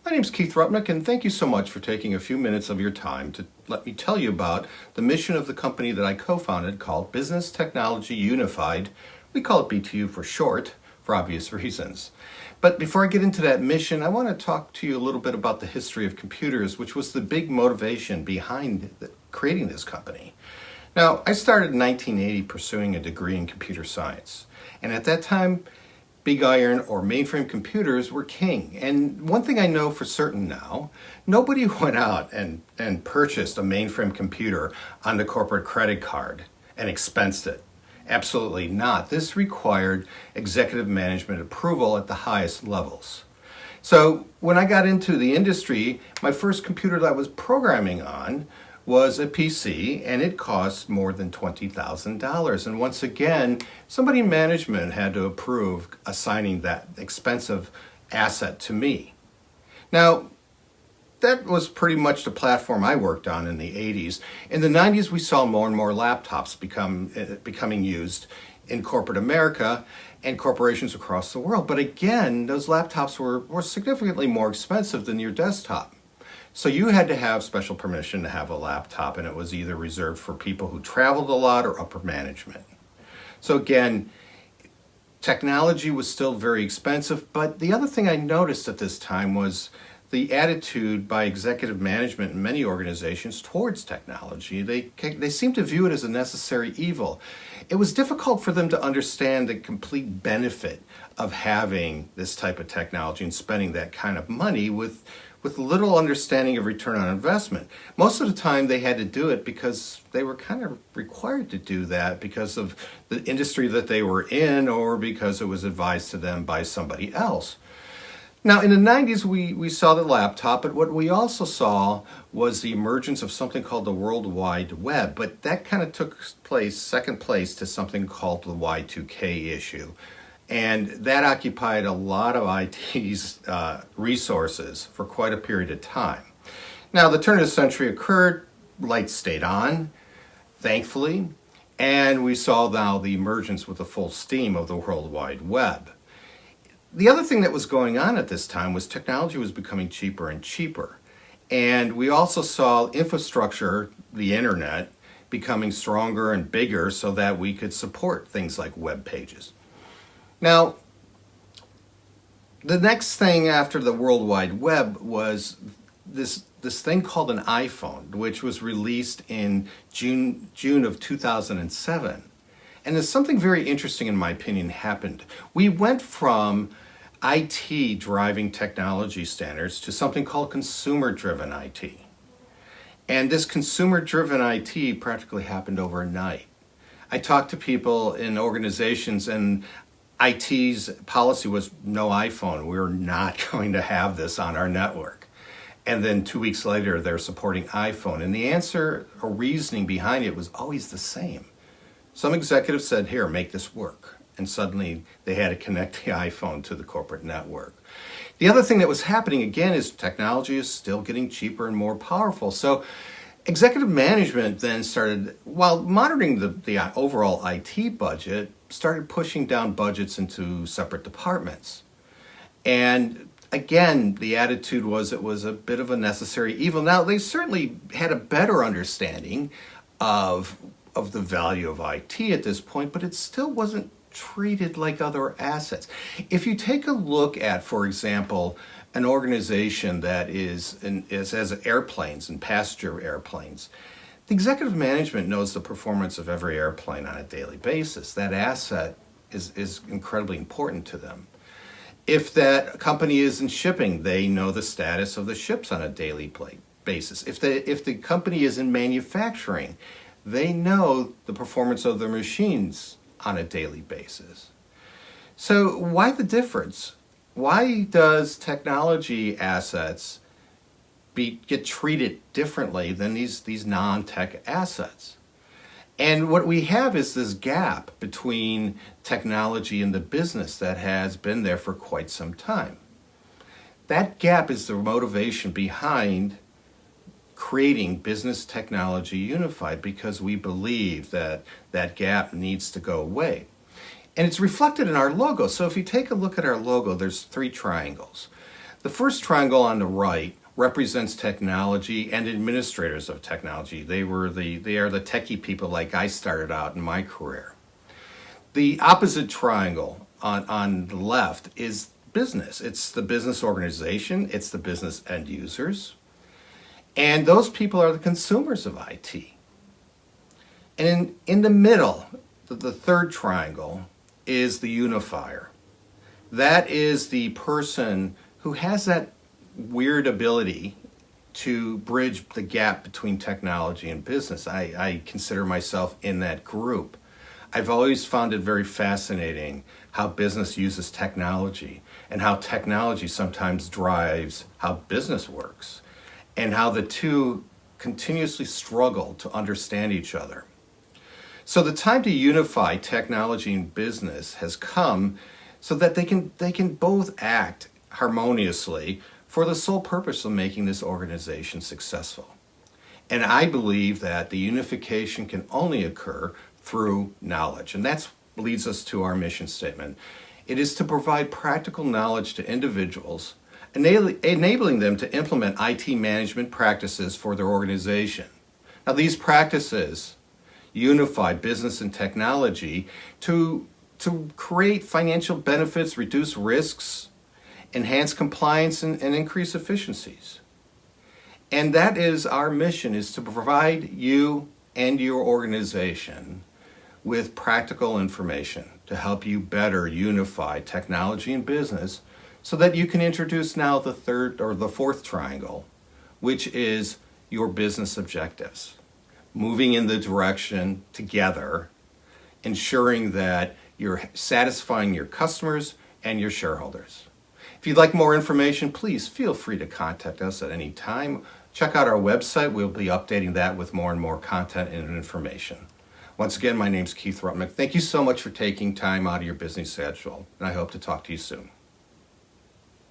My name's Keith Rupnick, and thank you so much for taking a few minutes of your time to let me tell you about the mission of the company that I co-founded called Business Technology Unified. We call it BTU for short, for obvious reasons. But before I get into that mission, I want to talk to you a little bit about the history of computers, which was the big motivation behind creating this company. Now, I started in 1980 pursuing a degree in computer science, and at that time, big iron or mainframe computers were king. And one thing I know for certain now, nobody went out and purchased a mainframe computer on the corporate credit card and expensed it. Absolutely not. This required executive management approval at the highest levels. So when I got into the industry, my first computer that I was programming on was a PC, and it cost more than $20,000. And once again, somebody in management had to approve assigning that expensive asset to me. Now, that was pretty much the platform I worked on in the 80s. In the 90s, we saw more and more laptops becoming used in corporate America and corporations across the world. But again, those laptops were significantly more expensive than your desktop. So you had to have special permission to have a laptop, and it was either reserved for people who traveled a lot or upper management. So again, technology was still very expensive, but the other thing I noticed at this time was the attitude by executive management in many organizations towards technology. They seemed to view it as a necessary evil. It was difficult for them to understand the complete benefit of having this type of technology and spending that kind of money with little understanding of return on investment. Most of the time they had to do it because they were kind of required to do that because of the industry that they were in or because it was advised to them by somebody else. Now, in the 90s, we saw the laptop, but what we also saw was the emergence of something called the World Wide Web, but that kind of took second place to something called the Y2K issue. And that occupied a lot of IT's resources for quite a period of time. Now, the turn of the century occurred, lights stayed on, thankfully, and we saw now the emergence with the full steam of the World Wide Web. The other thing that was going on at this time was technology was becoming cheaper and cheaper. And we also saw infrastructure, the internet, becoming stronger and bigger so that we could support things like web pages. Now, the next thing after the World Wide Web was this thing called an iPhone, which was released in June of 2007. And there's something very interesting, in my opinion, happened. We went from IT driving technology standards to something called consumer-driven IT. And this consumer-driven IT practically happened overnight. I talked to people in organizations, and IT's policy was no iPhone. We're not going to have this on our network. And then 2 weeks later, they're supporting iPhone. And the answer or reasoning behind it was always the same. Some executive said, here, make this work. And suddenly they had to connect the iPhone to the corporate network. The other thing that was happening again is technology is still getting cheaper and more powerful. So executive management then started, while monitoring the overall IT budget, started pushing down budgets into separate departments. And again, the attitude was it was a bit of a necessary evil. Now, they certainly had a better understanding of the value of IT at this point, but it still wasn't treated like other assets. If you take a look at, for example, an organization that has airplanes and passenger airplanes, the executive management knows the performance of every airplane on a daily basis. That asset is incredibly important to them. If that company is in shipping, they know the status of the ships on a daily basis. If the company is in manufacturing, they know the performance of their machines on a daily basis. So why the difference? Why does technology assets get treated differently than these non-tech assets? And what we have is this gap between technology and the business that has been there for quite some time. That gap is the motivation behind creating Business Technology Unified, because we believe that that gap needs to go away. And it's reflected in our logo. So if you take a look at our logo, there's 3 triangles. The first triangle on the right represents technology and administrators of technology. They are the techie people like I started out in my career. The opposite triangle on the left is business. It's the business organization, it's the business end users, and those people are the consumers of IT. And in the middle, the third triangle is the unifier. That is the person who has that weird ability to bridge the gap between technology and business. I consider myself in that group. I've always found it very fascinating how business uses technology and how technology sometimes drives how business works and how the two continuously struggle to understand each other. So the time to unify technology and business has come so that they can both act harmoniously for the sole purpose of making this organization successful. And I believe that the unification can only occur through knowledge. And that leads us to our mission statement. It is to provide practical knowledge to individuals, enabling them to implement IT management practices for their organization. Now, these practices unify business and technology to create financial benefits, reduce risks, enhance compliance, and increase efficiencies. And that is our mission, is to provide you and your organization with practical information to help you better unify technology and business so that you can introduce now the third or the fourth triangle, which is your business objectives. Moving in the direction together, ensuring that you're satisfying your customers and your shareholders. If you'd like more information, please feel free to contact us at any time. Check out our website. We'll be updating that with more and more content and information. Once again, my name's Keith Rutnick. Thank you so much for taking time out of your busy schedule, and I hope to talk to you soon.